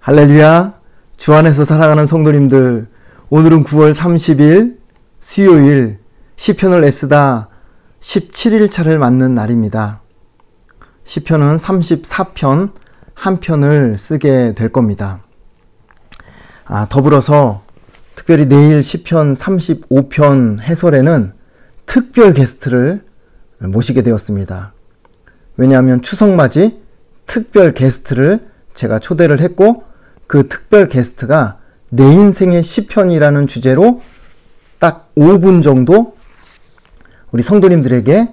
할렐루야. 주 안에서 살아가는 성도님들, 오늘은 9월 30일 수요일 시편을 애쓰다 17일차를 맞는 날입니다. 시편은 34편 한 편을 쓰게 될 겁니다. 더불어서 특별히 내일 시편 35편 해설에는 특별 게스트를 모시게 되었습니다. 왜냐하면 추석맞이 특별 게스트를 제가 초대를 했고, 그 특별 게스트가 내 인생의 시편이라는 주제로 딱 5분 정도 우리 성도님들에게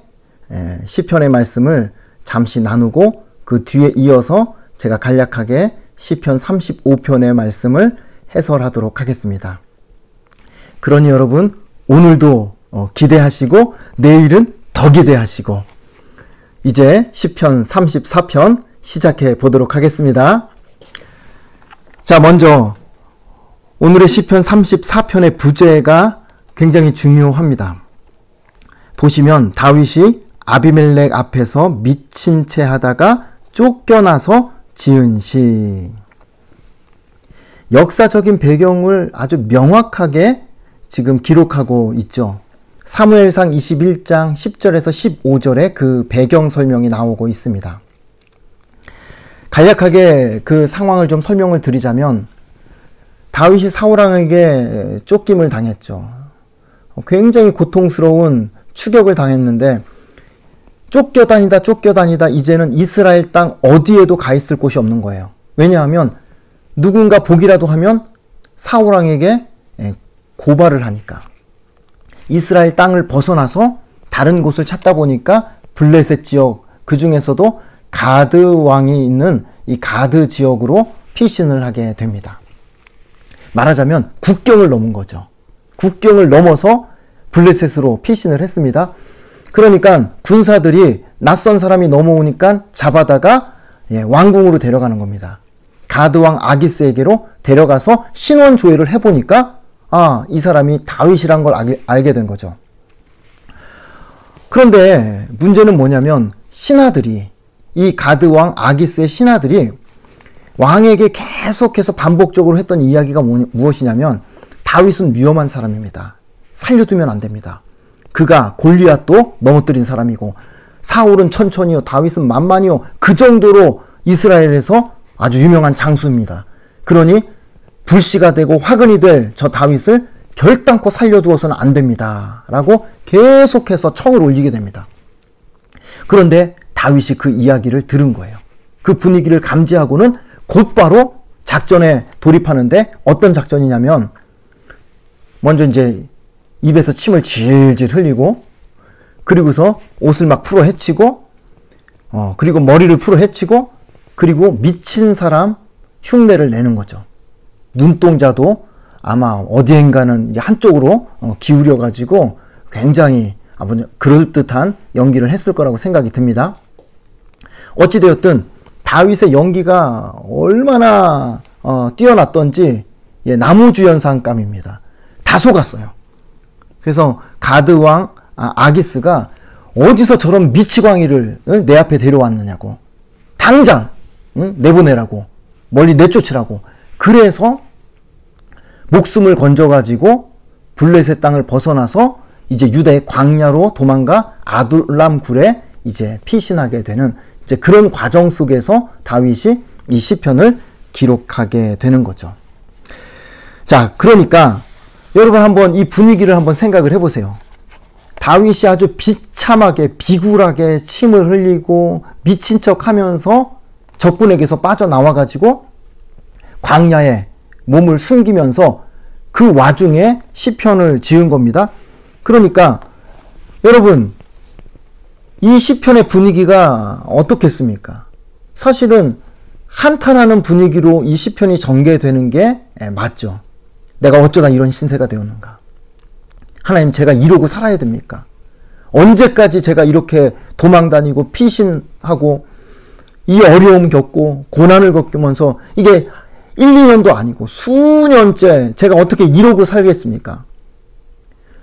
시편의 말씀을 잠시 나누고, 그 뒤에 이어서 제가 간략하게 시편 35편의 말씀을 해설하도록 하겠습니다. 그러니 여러분, 오늘도 기대하시고 내일은 더 기대하시고, 이제 시편 34편 시작해 보도록 하겠습니다. 자, 먼저 오늘의 시편 34편의 부제가 굉장히 중요합니다. 보시면 다윗이 아비멜렉 앞에서 미친 채 하다가 쫓겨나서 지은 시. 역사적인 배경을 아주 명확하게 지금 기록하고 있죠. 사무엘상 21장 10절에서 15절에 그 배경 설명이 나오고 있습니다. 간략하게 그 상황을 좀 설명을 드리자면, 다윗이 사울왕에게 쫓김을 당했죠. 굉장히 고통스러운 추격을 당했는데, 쫓겨다니다 이제는 이스라엘 땅 어디에도 가 있을 곳이 없는 거예요. 왜냐하면 누군가 보기라도 하면 사울왕에게 고발을 하니까. 이스라엘 땅을 벗어나서 다른 곳을 찾다 보니까 블레셋 지역, 그 중에서도 가드 왕이 있는 이 가드 지역으로 피신을 하게 됩니다. 말하자면 국경을 넘은 거죠. 국경을 넘어서 블레셋으로 피신을 했습니다. 그러니까 군사들이 낯선 사람이 넘어오니까 잡아다가 왕궁으로 데려가는 겁니다. 가드 왕 아기스에게로 데려가서 신원 조회를 해보니까 이 사람이 다윗이란 걸 알게 된 거죠. 그런데 문제는 뭐냐면, 신하들이, 이 가드 왕 아기스의 신하들이 왕에게 계속해서 반복적으로 했던 이야기가 무엇이냐면, 다윗은 위험한 사람입니다. 살려두면 안 됩니다. 그가 골리앗도 넘어뜨린 사람이고, 사울은 천천히요, 다윗은 만만히요, 그 정도로 이스라엘에서 아주 유명한 장수입니다. 그러니 불씨가 되고 화근이 될 저 다윗을 결단코 살려두어서는 안 됩니다 라고 계속해서 청을 올리게 됩니다. 그런데 다윗이 그 이야기를 들은 거예요. 그 분위기를 감지하고는 곧바로 작전에 돌입하는데, 어떤 작전이냐면, 먼저 이제 입에서 침을 질질 흘리고, 그리고서 옷을 막 풀어 헤치고, 그리고 머리를 풀어 헤치고, 그리고 미친 사람 흉내를 내는 거죠. 눈동자도 아마 어디엔가는 이제 한쪽으로 기울여가지고 굉장히 그럴듯한 연기를 했을 거라고 생각이 듭니다. 어찌되었든 다윗의 연기가 얼마나 뛰어났던지 나무주연상감입니다. 다 속았어요. 그래서 가드 왕 아기스가 어디서 저런 미치광이를 내 앞에 데려왔느냐고, 당장 내보내라고, 멀리 내쫓으라고. 그래서 목숨을 건져가지고 블레셋 땅을 벗어나서 이제 유다의 광야로 도망가 아둘람 굴에 이제 피신하게 되는 이제 그런 과정 속에서 다윗이 이 시편을 기록하게 되는 거죠. 자, 그러니까 여러분 한번 이 분위기를 한번 생각을 해보세요. 다윗이 아주 비참하게 비굴하게 침을 흘리고 미친 척 하면서 적군에게서 빠져나와가지고 광야에 몸을 숨기면서 그 와중에 시편을 지은 겁니다. 그러니까 여러분, 이 시편의 분위기가 어떻겠습니까? 사실은 한탄하는 분위기로 이 시편이 전개되는 게 맞죠. 내가 어쩌다 이런 신세가 되었는가? 하나님, 제가 이러고 살아야 됩니까? 언제까지 제가 이렇게 도망다니고 피신하고 이 어려움 겪고 고난을 겪으면서 이게 1, 2년도 아니고 수년째 제가 어떻게 이러고 살겠습니까?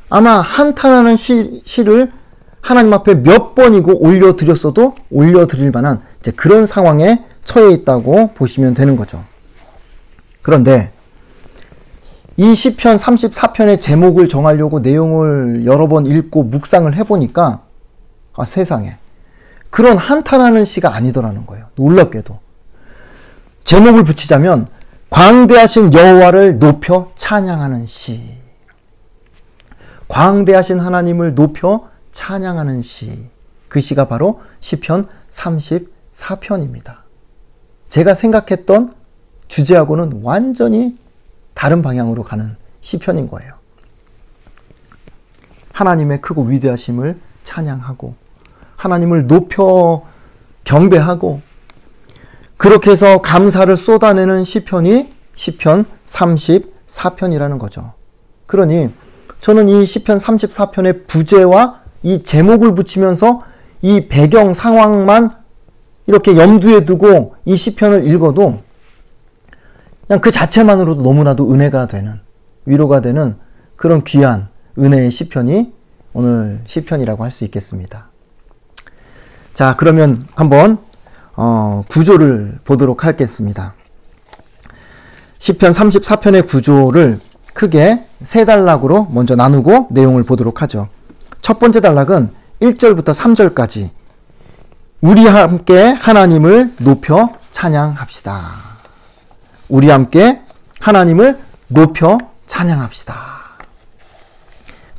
아마 한탄하는 시를 하나님 앞에 몇 번이고 올려드렸어도 올려드릴 만한 이제 그런 상황에 처해 있다고 보시면 되는 거죠. 그런데 이 시편 34편의 제목을 정하려고 내용을 여러 번 읽고 묵상을 해보니까 세상에 그런 한탄하는 시가 아니더라는 거예요. 놀랍게도. 제목을 붙이자면 광대하신 여호와를 높여 찬양하는 시. 광대하신 하나님을 높여 찬양하는 시. 그 시가 바로 시편 34편입니다. 제가 생각했던 주제하고는 완전히 다른 방향으로 가는 시편인 거예요. 하나님의 크고 위대하심을 찬양하고 하나님을 높여 경배하고 그렇게 해서 감사를 쏟아내는 시편이 시편 34편이라는 거죠. 그러니 저는 이 시편 34편의 부제와 이 제목을 붙이면서 이 배경 상황만 이렇게 염두에 두고 이 시편을 읽어도 그냥 그 자체만으로도 너무나도 은혜가 되는, 위로가 되는 그런 귀한 은혜의 시편이 오늘 시편이라고 할 수 있겠습니다. 자, 그러면 한번 구조를 보도록 하겠습니다. 시편 34편의 구조를 크게 세 단락으로 먼저 나누고 내용을 보도록 하죠. 첫 번째 단락은 1절부터 3절까지 우리 함께 하나님을 높여 찬양합시다. 우리 함께 하나님을 높여 찬양합시다.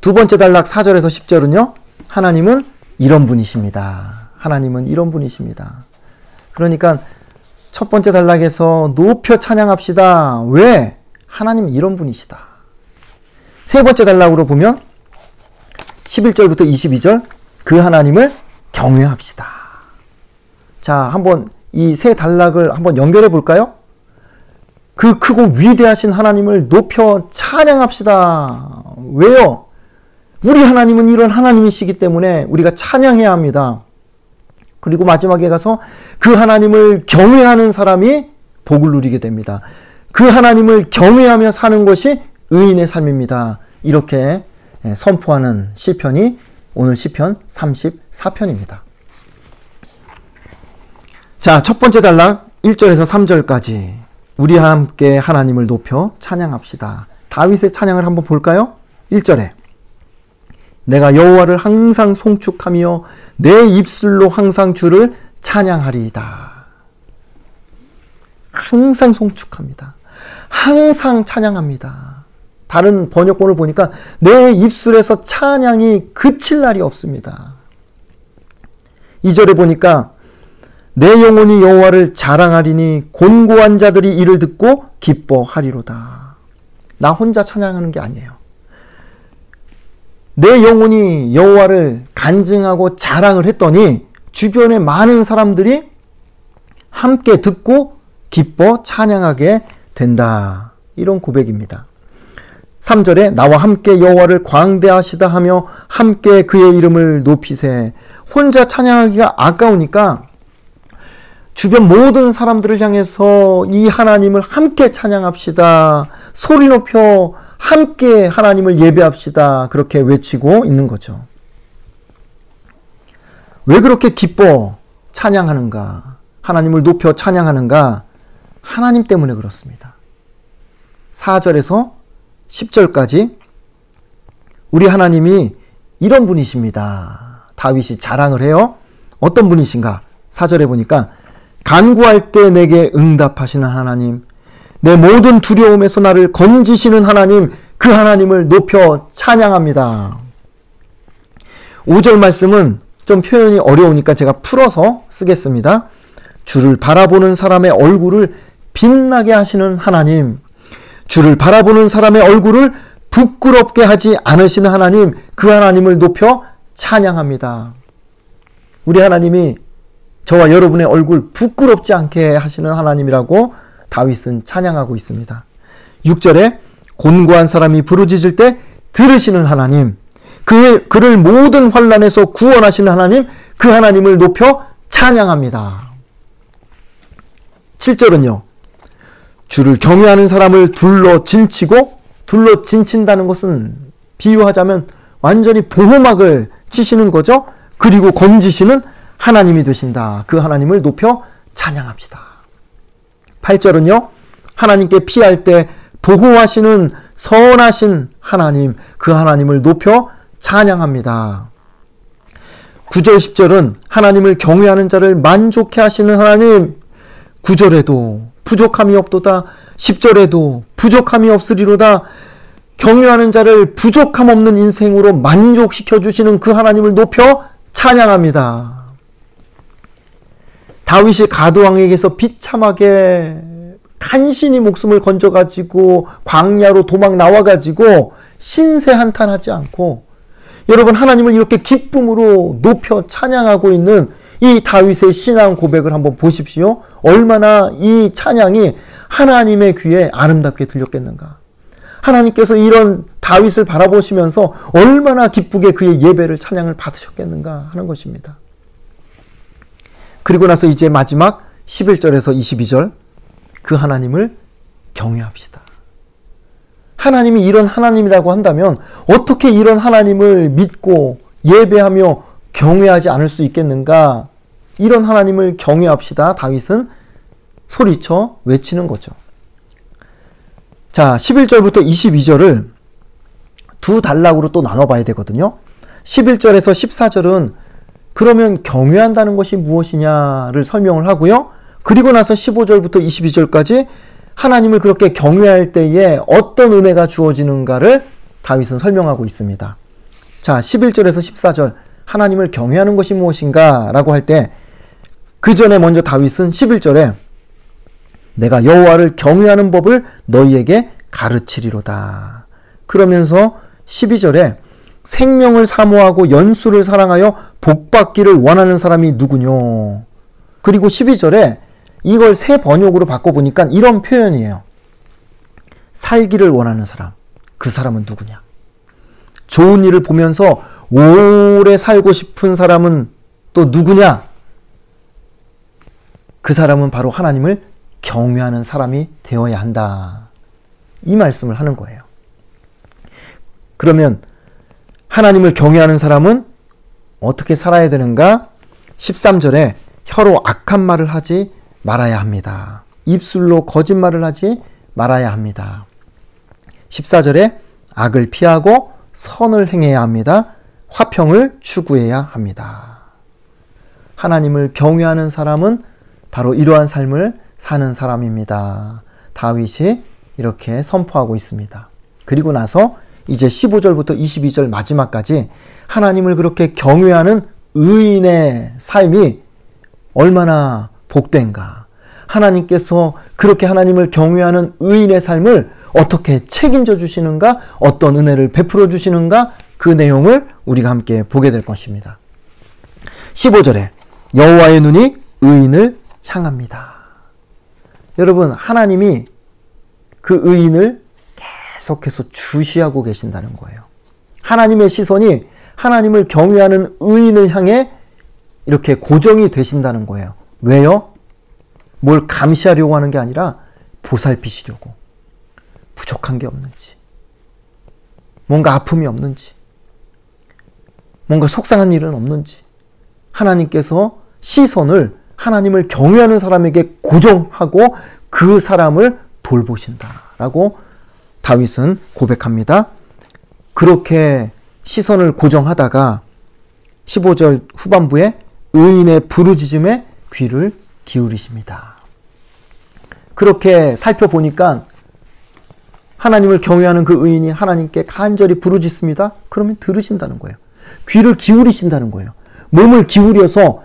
두 번째 단락 4절에서 10절은요. 하나님은 이런 분이십니다. 하나님은 이런 분이십니다. 그러니까 첫 번째 단락에서 높여 찬양합시다. 왜? 하나님은 이런 분이시다. 세 번째 단락으로 보면 11절부터 22절 그 하나님을 경외합시다. 자, 한번 이 세 단락을 한번 연결해 볼까요? 그 크고 위대하신 하나님을 높여 찬양합시다. 왜요? 우리 하나님은 이런 하나님이시기 때문에 우리가 찬양해야 합니다. 그리고 마지막에 가서 그 하나님을 경외하는 사람이 복을 누리게 됩니다. 그 하나님을 경외하며 사는 것이 의인의 삶입니다. 이렇게 선포하는 시편이 오늘 시편 34편입니다. 자, 첫 번째 단락 1절에서 3절까지 우리 함께 하나님을 높여 찬양합시다. 다윗의 찬양을 한번 볼까요? 1절에 내가 여호와를 항상 송축하며 내 입술로 항상 주를 찬양하리이다. 항상 송축합니다. 항상 찬양합니다. 다른 번역본을 보니까 내 입술에서 찬양이 그칠 날이 없습니다. 2절에 보니까 내 영혼이 여호와를 자랑하리니 곤고한 자들이 이를 듣고 기뻐하리로다. 나 혼자 찬양하는 게 아니에요. 내 영혼이 여호와를 간증하고 자랑을 했더니 주변의 많은 사람들이 함께 듣고 기뻐 찬양하게 된다. 이런 고백입니다. 3절에 나와 함께 여호와를 광대하시다 하며 함께 그의 이름을 높이세. 혼자 찬양하기가 아까우니까 주변 모든 사람들을 향해서 이 하나님을 함께 찬양합시다. 소리 높여 함께 하나님을 예배합시다. 그렇게 외치고 있는 거죠. 왜 그렇게 기뻐 찬양하는가? 하나님을 높여 찬양하는가? 하나님 때문에 그렇습니다. 4절에서 10절까지 우리 하나님이 이런 분이십니다. 다윗이 자랑을 해요. 어떤 분이신가? 4절에 보니까 간구할 때 내게 응답하시는 하나님, 내 모든 두려움에서 나를 건지시는 하나님, 그 하나님을 높여 찬양합니다. 5절 말씀은 좀 표현이 어려우니까 제가 풀어서 쓰겠습니다. 주를 바라보는 사람의 얼굴을 빛나게 하시는 하나님, 주를 바라보는 사람의 얼굴을 부끄럽게 하지 않으시는 하나님, 그 하나님을 높여 찬양합니다. 우리 하나님이 저와 여러분의 얼굴 부끄럽지 않게 하시는 하나님이라고 다윗은 찬양하고 있습니다. 6절에 곤고한 사람이 부르짖을 때 들으시는 하나님, 그를 모든 환난에서 구원하시는 하나님, 그 하나님을 높여 찬양합니다. 7절은요. 주를 경외하는 사람을 둘러 진치고, 둘러 진친다는 것은 비유하자면 완전히 보호막을 치시는 거죠. 그리고 건지시는 하나님이 되신다. 그 하나님을 높여 찬양합시다. 8절은요. 하나님께 피할 때 보호하시는 선하신 하나님, 그 하나님을 높여 찬양합니다. 9절 10절은 하나님을 경외하는 자를 만족해 하시는 하나님, 9절에도 부족함이 없도다, 10절에도 부족함이 없으리로다. 경외하는 자를 부족함 없는 인생으로 만족시켜 주시는 그 하나님을 높여 찬양합니다. 다윗이 가드왕에게서 비참하게 간신히 목숨을 건져가지고 광야로 도망 나와가지고 신세한탄하지 않고, 여러분, 하나님을 이렇게 기쁨으로 높여 찬양하고 있는 이 다윗의 신앙 고백을 한번 보십시오. 얼마나 이 찬양이 하나님의 귀에 아름답게 들렸겠는가. 하나님께서 이런 다윗을 바라보시면서 얼마나 기쁘게 그의 예배를, 찬양을 받으셨겠는가 하는 것입니다. 그리고 나서 이제 마지막 11절에서 22절, 그 하나님을 경외합시다. 하나님이 이런 하나님이라고 한다면 어떻게 이런 하나님을 믿고 예배하며 경외하지 않을 수 있겠는가? 이런 하나님을 경외합시다. 다윗은 소리쳐 외치는 거죠. 자, 11절부터 22절을 두 단락으로 또 나눠봐야 되거든요. 11절에서 14절은 그러면 경외한다는 것이 무엇이냐를 설명을 하고요. 그리고 나서 15절부터 22절까지 하나님을 그렇게 경외할 때에 어떤 은혜가 주어지는가를 다윗은 설명하고 있습니다. 자, 11절에서 14절, 하나님을 경외하는 것이 무엇인가 라고 할 때, 그 전에 먼저 다윗은 11절에 내가 여호와를 경외하는 법을 너희에게 가르치리로다. 그러면서 12절에 생명을 사모하고 연수를 사랑하여 복받기를 원하는 사람이 누구뇨. 그리고 12절에 이걸 새 번역으로 바꿔보니까 이런 표현이에요. 살기를 원하는 사람, 그 사람은 누구냐. 좋은 일을 보면서 오래 살고 싶은 사람은 또 누구냐. 그 사람은 바로 하나님을 경외하는 사람이 되어야 한다. 이 말씀을 하는 거예요. 그러면 하나님을 경외하는 사람은 어떻게 살아야 되는가? 13절에 혀로 악한 말을 하지 말아야 합니다. 입술로 거짓말을 하지 말아야 합니다. 14절에 악을 피하고 선을 행해야 합니다. 화평을 추구해야 합니다. 하나님을 경외하는 사람은 바로 이러한 삶을 사는 사람입니다. 다윗이 이렇게 선포하고 있습니다. 그리고 나서 이제 15절부터 22절 마지막까지 하나님을 그렇게 경외하는 의인의 삶이 얼마나 복된가. 하나님께서 그렇게 하나님을 경외하는 의인의 삶을 어떻게 책임져 주시는가, 어떤 은혜를 베풀어 주시는가, 그 내용을 우리가 함께 보게 될 것입니다. 15절에 여호와의 눈이 의인을 향합니다. 여러분, 하나님이 그 의인을 계속해서 주시하고 계신다는 거예요. 하나님의 시선이 하나님을 경외하는 의인을 향해 이렇게 고정이 되신다는 거예요. 왜요? 뭘 감시하려고 하는 게 아니라 보살피시려고. 부족한 게 없는지, 뭔가 아픔이 없는지, 뭔가 속상한 일은 없는지, 하나님께서 시선을 하나님을 경외하는 사람에게 고정하고 그 사람을 돌보신다라고 다윗은 고백합니다. 그렇게 시선을 고정하다가 15절 후반부에 의인의 부르짖음에 귀를 기울이십니다. 그렇게 살펴보니까 하나님을 경외하는 그 의인이 하나님께 간절히 부르짖습니다. 그러면 들으신다는 거예요. 귀를 기울이신다는 거예요. 몸을 기울여서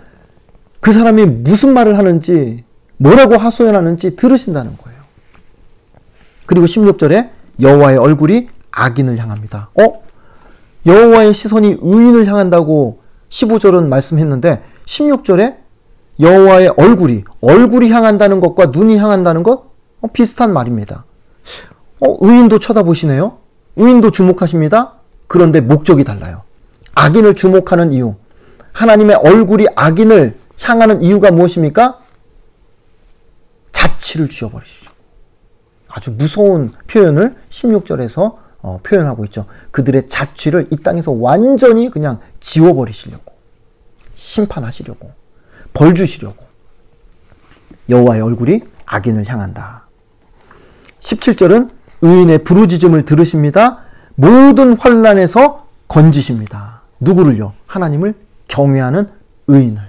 그 사람이 무슨 말을 하는지, 뭐라고 하소연하는지 들으신다는 거예요. 그리고 16절에 여호와의 얼굴이 악인을 향합니다. 여호와의 시선이 의인을 향한다고 15절은 말씀했는데 16절에 여호와의 얼굴이 향한다는 것과 눈이 향한다는 것 비슷한 말입니다. 의인도 쳐다보시네요. 의인도 주목하십니다. 그런데 목적이 달라요. 악인을 주목하는 이유, 하나님의 얼굴이 악인을 향하는 이유가 무엇입니까? 자취를 지워버리시죠. 아주 무서운 표현을 16절에서 표현하고 있죠. 그들의 자취를 이 땅에서 완전히 그냥 지워버리시려고, 심판하시려고, 벌 주시려고. 여호와의 얼굴이 악인을 향한다. 17절은 의인의 부르짖음을 들으십니다. 모든 환난에서 건지십니다. 누구를요? 하나님을 경외하는 의인을.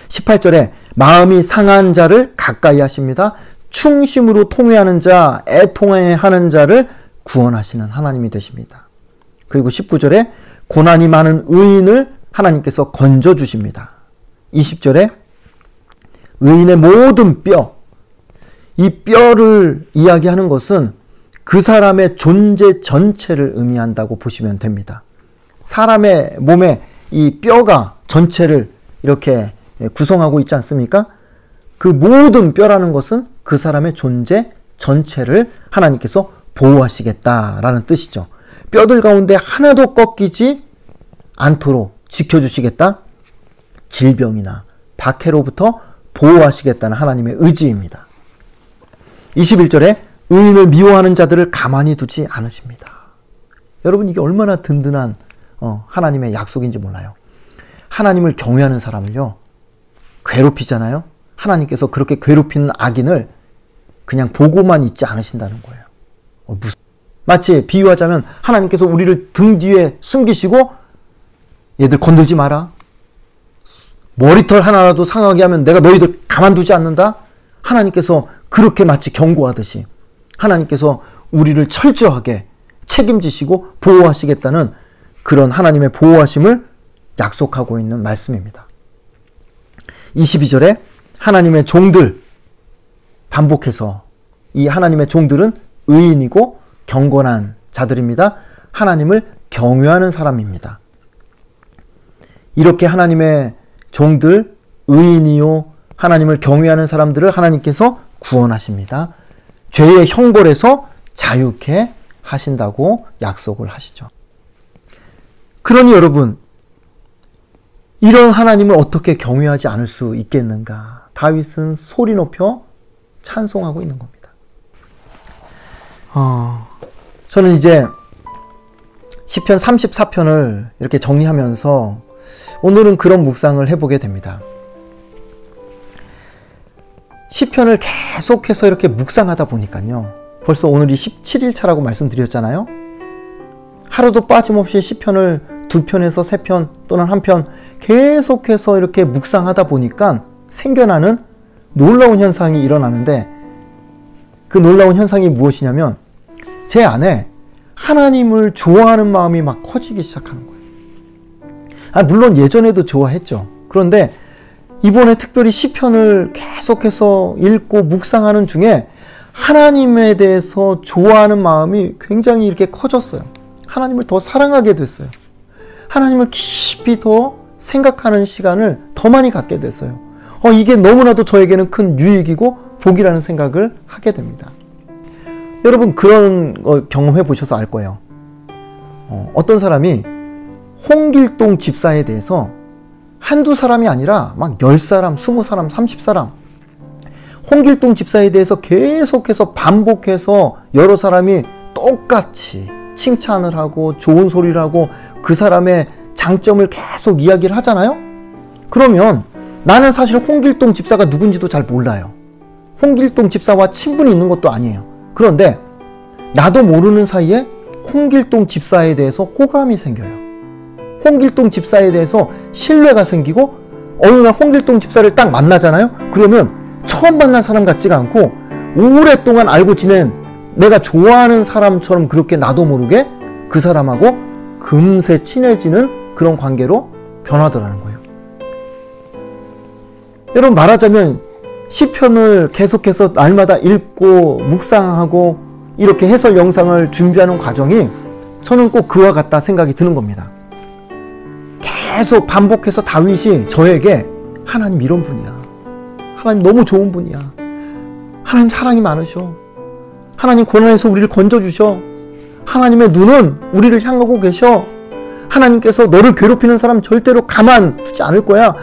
18절에 마음이 상한 자를 가까이 하십니다. 충심으로 통회하는 자, 애통해하는 자를 구원하시는 하나님이 되십니다. 그리고 19절에 고난이 많은 의인을 하나님께서 건져주십니다. 20절에 의인의 모든 뼈, 이 뼈를 이야기하는 것은 그 사람의 존재 전체를 의미한다고 보시면 됩니다. 사람의 몸에 이 뼈가 전체를 이렇게 구성하고 있지 않습니까? 그 모든 뼈라는 것은 그 사람의 존재 전체를 하나님께서 보호하시겠다라는 뜻이죠. 뼈들 가운데 하나도 꺾이지 않도록 지켜주시겠다. 질병이나 박해로부터 보호하시겠다는 하나님의 의지입니다. 21절에 의인을 미워하는 자들을 가만히 두지 않으십니다. 여러분, 이게 얼마나 든든한 하나님의 약속인지 몰라요. 하나님을 경외하는 사람을요, 괴롭히잖아요. 하나님께서 그렇게 괴롭히는 악인을 그냥 보고만 있지 않으신다는 거예요. 마치 비유하자면 하나님께서 우리를 등 뒤에 숨기시고 얘들 건들지 마라. 머리털 하나라도 상하게 하면 내가 너희들 가만두지 않는다. 하나님께서 그렇게 마치 경고하듯이 하나님께서 우리를 철저하게 책임지시고 보호하시겠다는 그런 하나님의 보호하심을 약속하고 있는 말씀입니다. 22절에 하나님의 종들, 반복해서 이 하나님의 종들은 의인이고 경건한 자들입니다. 하나님을 경외하는 사람입니다. 이렇게 하나님의 종들, 의인이요 하나님을 경외하는 사람들을 하나님께서 구원하십니다. 죄의 형벌에서 자유케 하신다고 약속을 하시죠. 그러니 여러분, 이런 하나님을 어떻게 경외하지 않을 수 있겠는가? 다윗은 소리 높여 찬송하고 있는 겁니다. 저는 이제 시편 34편을 이렇게 정리하면서 오늘은 그런 묵상을 해보게 됩니다. 시편을 계속해서 이렇게 묵상하다 보니까요, 벌써 오늘이 17일차라고 말씀드렸잖아요. 하루도 빠짐없이 시편을 2편에서 3편 또는 1편 계속해서 이렇게 묵상하다 보니까 생겨나는 놀라운 현상이 일어나는데, 그 놀라운 현상이 무엇이냐면 제 안에 하나님을 좋아하는 마음이 막 커지기 시작하는 거예요. 물론 예전에도 좋아했죠. 그런데 이번에 특별히 시편을 계속해서 읽고 묵상하는 중에 하나님에 대해서 좋아하는 마음이 굉장히 이렇게 커졌어요. 하나님을 더 사랑하게 됐어요. 하나님을 깊이 더 생각하는 시간을 더 많이 갖게 됐어요. 이게 너무나도 저에게는 큰 유익이고 복이라는 생각을 하게 됩니다. 여러분, 그런 거 경험해 보셔서 알 거예요. 어떤 사람이 홍길동 집사에 대해서 한두 사람이 아니라 막 10사람, 20사람, 30사람 홍길동 집사에 대해서 계속해서 반복해서 여러 사람이 똑같이 칭찬을 하고 좋은 소리를 하고 그 사람의 장점을 계속 이야기를 하잖아요. 그러면 나는 사실 홍길동 집사가 누군지도 잘 몰라요. 홍길동 집사와 친분이 있는 것도 아니에요. 그런데 나도 모르는 사이에 홍길동 집사에 대해서 호감이 생겨요. 홍길동 집사에 대해서 신뢰가 생기고 어느 날 홍길동 집사를 딱 만나잖아요. 그러면 처음 만난 사람 같지가 않고 오랫동안 알고 지낸 내가 좋아하는 사람처럼 그렇게 나도 모르게 그 사람하고 금세 친해지는 그런 관계로 변하더라는 거예요. 여러분, 말하자면 시편을 계속해서 날마다 읽고 묵상하고 이렇게 해설 영상을 준비하는 과정이 저는 꼭 그와 같다 생각이 드는 겁니다. 계속 반복해서 다윗이 저에게 하나님 이런 분이야. 하나님 너무 좋은 분이야. 하나님 사랑이 많으셔. 하나님 고난에서 우리를 건져주셔. 하나님의 눈은 우리를 향하고 계셔. 하나님께서 너를 괴롭히는 사람 절대로 가만두지 않을 거야.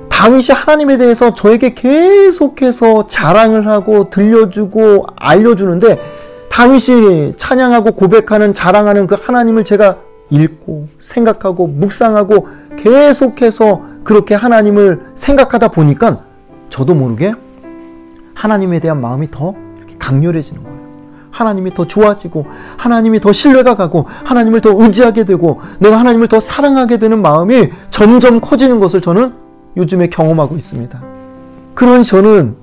다윗이 하나님에 대해서 저에게 계속해서 자랑을 하고 들려주고 알려주는데, 다윗이 찬양하고 고백하는 자랑하는 그 하나님을 제가 읽고 생각하고 묵상하고 계속해서 그렇게 하나님을 생각하다 보니까 저도 모르게 하나님에 대한 마음이 더 이렇게 강렬해지는 거예요. 하나님이 더 좋아지고 하나님이 더 신뢰가 가고 하나님을 더 의지하게 되고 내가 하나님을 더 사랑하게 되는 마음이 점점 커지는 것을 저는 요즘에 경험하고 있습니다. 그러니 저는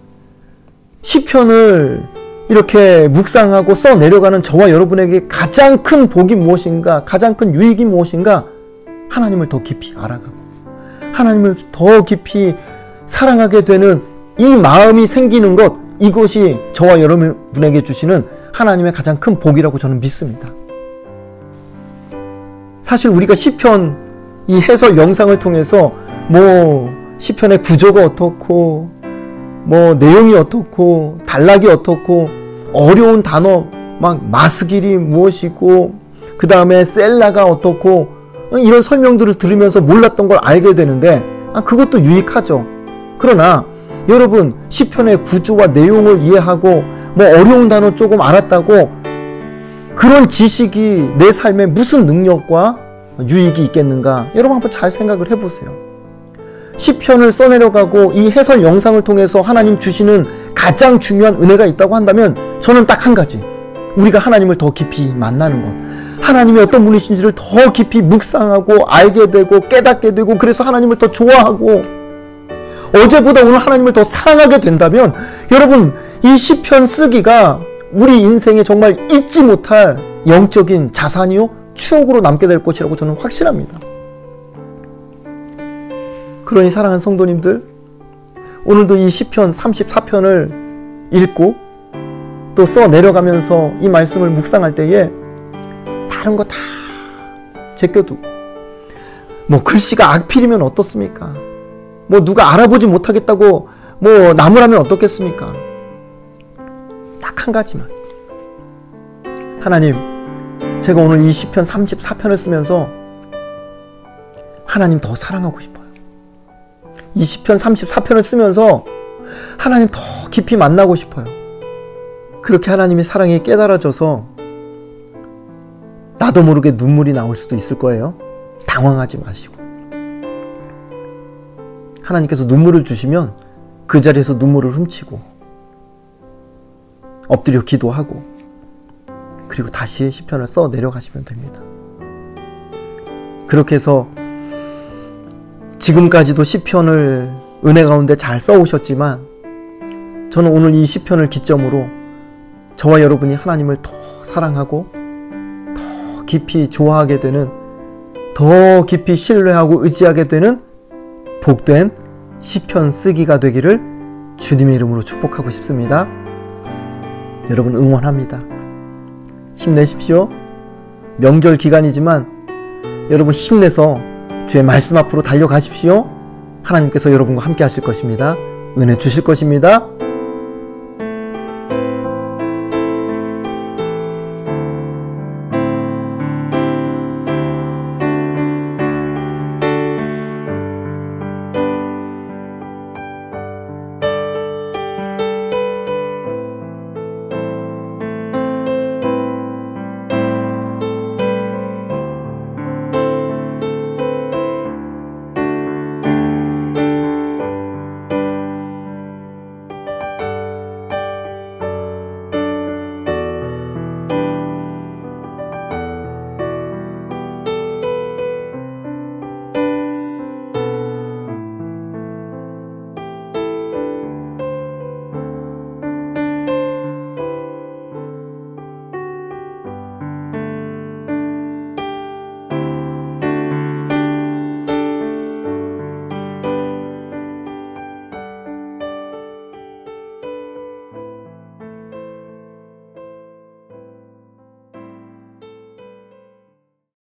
시편을 이렇게 묵상하고 써내려가는 저와 여러분에게 가장 큰 복이 무엇인가, 가장 큰 유익이 무엇인가, 하나님을 더 깊이 알아가고 하나님을 더 깊이 사랑하게 되는 이 마음이 생기는 것, 이것이 저와 여러분에게 주시는 하나님의 가장 큰 복이라고 저는 믿습니다. 사실 우리가 시편 이 해설 영상을 통해서 시편의 구조가 어떻고 내용이 어떻고 단락이 어떻고 어려운 단어 마스길이 무엇이고 그 다음에 셀라가 어떻고 이런 설명들을 들으면서 몰랐던 걸 알게 되는데 그것도 유익하죠. 그러나 여러분, 시편의 구조와 내용을 이해하고 어려운 단어 조금 알았다고 그런 지식이 내 삶에 무슨 능력과 유익이 있겠는가? 여러분 한번 잘 생각을 해보세요. 시편을 써내려가고 이 해설 영상을 통해서 하나님 주시는 가장 중요한 은혜가 있다고 한다면 저는 딱 한 가지, 우리가 하나님을 더 깊이 만나는 것, 하나님이 어떤 분이신지를 더 깊이 묵상하고 알게 되고 깨닫게 되고, 그래서 하나님을 더 좋아하고 어제보다 오늘 하나님을 더 사랑하게 된다면 여러분, 이 시편 쓰기가 우리 인생에 정말 잊지 못할 영적인 자산이요 추억으로 남게 될 것이라고 저는 확신합니다. 그러니 사랑하는 성도님들, 오늘도 이 시편 34편을 읽고 또 써내려가면서 이 말씀을 묵상할 때에 다른 거 다 제껴두고 글씨가 악필이면 어떻습니까? 누가 알아보지 못하겠다고 나무라면 어떻겠습니까? 딱 한 가지만, 하나님, 제가 오늘 이 시편 34편을 쓰면서 하나님 더 사랑하고 싶어요. 이 시편 34편을 쓰면서 하나님 더 깊이 만나고 싶어요. 그렇게 하나님의 사랑이 깨달아져서 나도 모르게 눈물이 나올 수도 있을 거예요. 당황하지 마시고, 하나님께서 눈물을 주시면 그 자리에서 눈물을 훔치고 엎드려 기도하고 그리고 다시 시편을 써 내려가시면 됩니다. 그렇게 해서 지금까지도 시편을 은혜 가운데 잘 써오셨지만 저는 오늘 이 시편을 기점으로 저와 여러분이 하나님을 더 사랑하고 더 깊이 좋아하게 되는, 더 깊이 신뢰하고 의지하게 되는 복된 시편 쓰기가 되기를 주님의 이름으로 축복하고 싶습니다. 여러분 응원합니다. 힘내십시오. 명절 기간이지만 여러분 힘내서 주의 말씀 앞으로 달려가십시오. 하나님께서 여러분과 함께 하실 것입니다. 은혜 주실 것입니다.